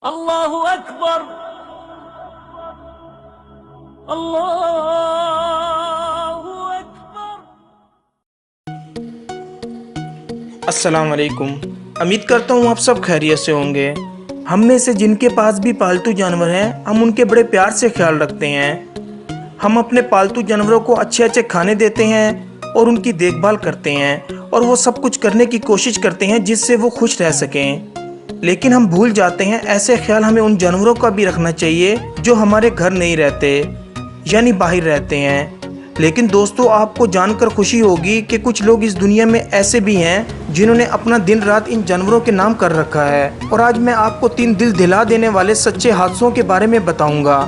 अल्लाहु अकबर, अल्लाहु अकबर। अस्सलाम वालेकुम। उम्मीद करता हूँ आप सब खैरियत से होंगे। हम में से जिनके पास भी पालतू जानवर हैं, हम उनके बड़े प्यार से ख्याल रखते हैं। हम अपने पालतू जानवरों को अच्छे अच्छे खाने देते हैं और उनकी देखभाल करते हैं और वो सब कुछ करने की कोशिश करते हैं जिससे वो खुश रह सकें। लेकिन हम भूल जाते हैं ऐसे ख्याल हमें उन जानवरों का भी रखना चाहिए जो हमारे घर नहीं रहते, यानी बाहर रहते हैं। लेकिन दोस्तों, आपको जानकर खुशी होगी कि कुछ लोग इस दुनिया में ऐसे भी हैं जिन्होंने अपना दिन रात इन जानवरों के नाम कर रखा है। और आज मैं आपको 3 दिल दिला देने वाले सच्चे हादसों के बारे में बताऊंगा।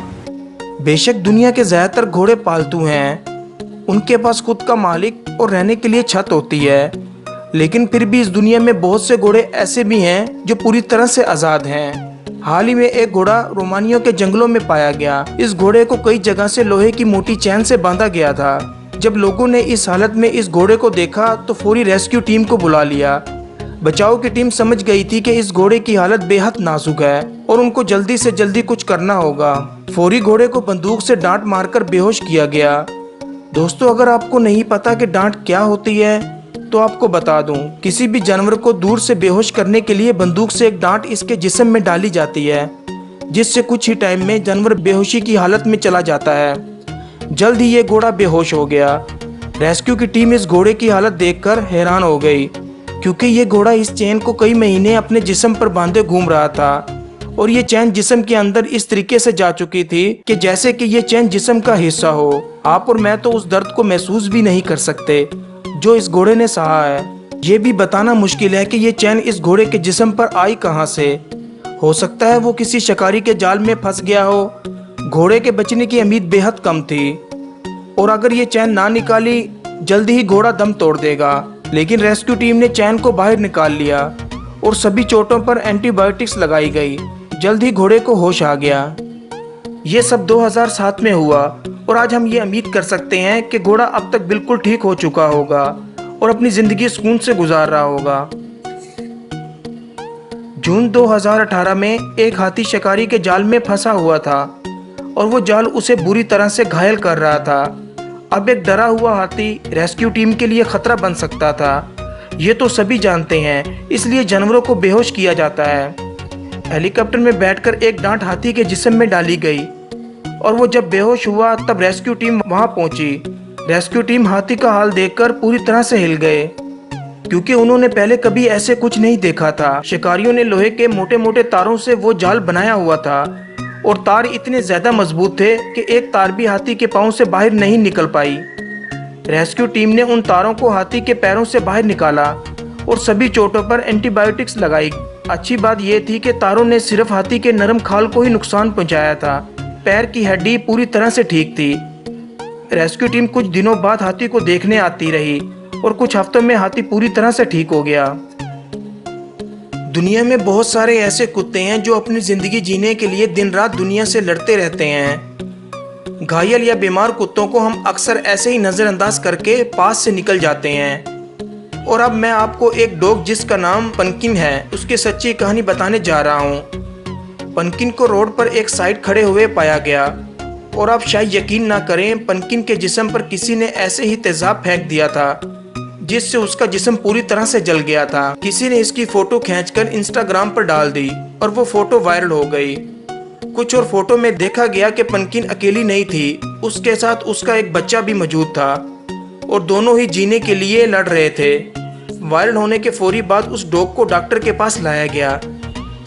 बेशक दुनिया के ज्यादातर घोड़े पालतू हैं, उनके पास खुद का मालिक और रहने के लिए छत होती है, लेकिन फिर भी इस दुनिया में बहुत से घोड़े ऐसे भी हैं जो पूरी तरह से आज़ाद हैं। हाल ही में एक घोड़ा रोमानिया के जंगलों में पाया गया। इस घोड़े को कई जगह से लोहे की मोटी चैन से बांधा गया था। जब लोगों ने इस हालत में इस घोड़े को देखा तो फौरी रेस्क्यू टीम को बुला लिया। बचाव की टीम समझ गई थी कि इस घोड़े की हालत बेहद नाजुक है और उनको जल्दी से जल्दी कुछ करना होगा। फौरी घोड़े को बंदूक से डांट मारकर बेहोश किया गया। दोस्तों, अगर आपको नहीं पता कि डांट क्या होती है तो आपको बता दूं, किसी भी जानवर को दूर से बेहोश करने के लिए बंदूक से एक डांट इसके जिस्म में डाली जाती है, जिससे कुछ ही टाइम में जानवर बेहोशी की हालत में चला जाता है। जल्द ही ये घोड़ा बेहोश हो गया। रेस्क्यू की टीम इस घोड़े की हालत देखकर हैरान हो गई, क्योंकि ये घोड़ा इस चैन को कई महीने अपने जिस्म पर बांधे घूम रहा था और ये चैन जिस्म के अंदर इस तरीके से जा चुकी थी कि जैसे कि ये चैन जिस्म का हिस्सा हो। आप और मैं तो उस दर्द को महसूस भी नहीं कर सकते जो इस घोड़े ने सहा है। ये भी बताना मुश्किल है कि ये चैन इस घोड़े के जिस्म पर आई कहां से। हो सकता है वो किसी शिकारी के जाल में फंस गया हो। घोड़े के बचने की उम्मीद बेहद कम थी और अगर ये चैन ना निकाली जल्दी ही घोड़ा दम तोड़ देगा। लेकिन रेस्क्यू टीम ने चैन को बाहर निकाल लिया और सभी चोटों पर एंटीबायोटिक्स लगाई गई। जल्द ही घोड़े को होश आ गया। ये सब 2007 में हुआ और आज हम ये उम्मीद कर सकते हैं कि घोड़ा अब तक बिल्कुल ठीक हो चुका होगा और अपनी जिंदगी सुकून से गुजार रहा होगा। जून 2018 में एक हाथी शिकारी के जाल में फंसा हुआ था और वो जाल उसे बुरी तरह से घायल कर रहा था। अब एक डरा हुआ हाथी रेस्क्यू टीम के लिए खतरा बन सकता था। ये तो सभी जानते हैं, इसलिए जानवरों को बेहोश किया जाता है। हेलीकॉप्टर में बैठकर एक डांट हाथी के जिस्म में डाली गई और वो जब बेहोश हुआ तब रेस्क्यू टीम वहां पहुंची। रेस्क्यू टीम हाथी का हाल देखकर पूरी तरह से हिल गए, क्योंकि उन्होंने पहले कभी ऐसे कुछ नहीं देखा था। शिकारियों ने लोहे के मोटे मोटे तारों से वो जाल बनाया हुआ था और तार इतने ज्यादा मजबूत थे कि एक तार भी हाथी के पांव से बाहर नहीं निकल पाई। रेस्क्यू टीम ने उन तारों को हाथी के पैरों से बाहर निकाला और सभी चोटों पर एंटीबायोटिक्स लगाई। अच्छी बात यह थी कि तारों ने सिर्फ हाथी के नरम खाल को ही नुकसान पहुंचाया था। पैर की हड्डी पूरी तरह से ठीक थी। रेस्क्यू टीम कुछ दिनों बाद हाथी को देखने आती रही और कुछ हफ्तों में हाथी पूरी तरह से ठीक हो गया। दुनिया में बहुत सारे ऐसे कुत्ते हैं जो अपनी जिंदगी जीने के लिए दिन रात दुनिया से लड़ते रहते हैं। घायल या बीमार कुत्तों को हम अक्सर ऐसे ही नजरअंदाज करके पास से निकल जाते हैं। और अब मैं आपको एक डॉग जिसका नाम पंकिन है, उसकी सच्ची कहानी बताने जा रहा हूँ। पंकिन को रोड पर एक साइड खड़े हुए पाया गया और आप शायद यकीन ना करें, पंकिन के जिस्म पर किसी ने ऐसे ही तेजाब फेंक दिया था जिससे उसका जिस्म पूरी तरह से जल गया था। किसी ने इसकी फोटो खींचकर इंस्टाग्राम पर डाल दी और वो फोटो वायरल हो गई। कुछ और फोटो में देखा गया कि पंकिन अकेली नहीं थी, उसके साथ उसका एक बच्चा भी मौजूद था और दोनों ही जीने के लिए लड़ रहे थे। वायरल होने के फौरी बाद उस डॉग को डॉक्टर के पास लाया गया।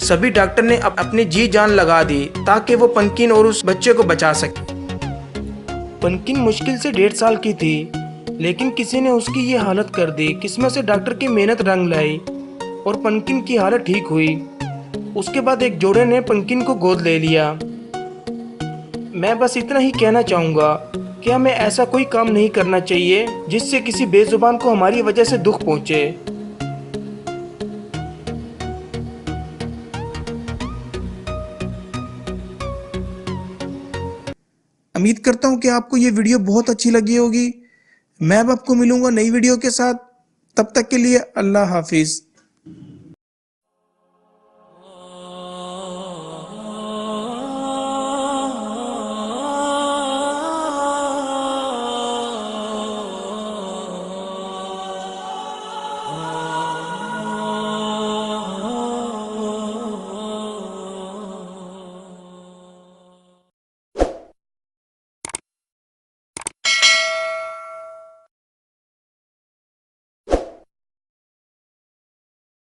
सभी डॉक्टर ने अपनी जी जान लगा दी ताकि वो पंकिन और उस बच्चे को बचा सके। पंकिन मुश्किल से 1.5 साल की थी, लेकिन किसी ने उसकी ये हालत कर दी। किस्मत से डॉक्टर की मेहनत रंग लाई और पंकिन की हालत ठीक हुई। उसके बाद एक जोड़े ने पंकिन को गोद ले लिया। मैं बस इतना ही कहना चाहूँगा कि हमें ऐसा कोई काम नहीं करना चाहिए जिससे किसी बेजुबान को हमारी वजह से दुख पहुँचे। उम्मीद करता हूँ कि आपको ये वीडियो बहुत अच्छी लगी होगी। मैं अब आपको मिलूंगा नई वीडियो के साथ। तब तक के लिए अल्लाह हाफिज।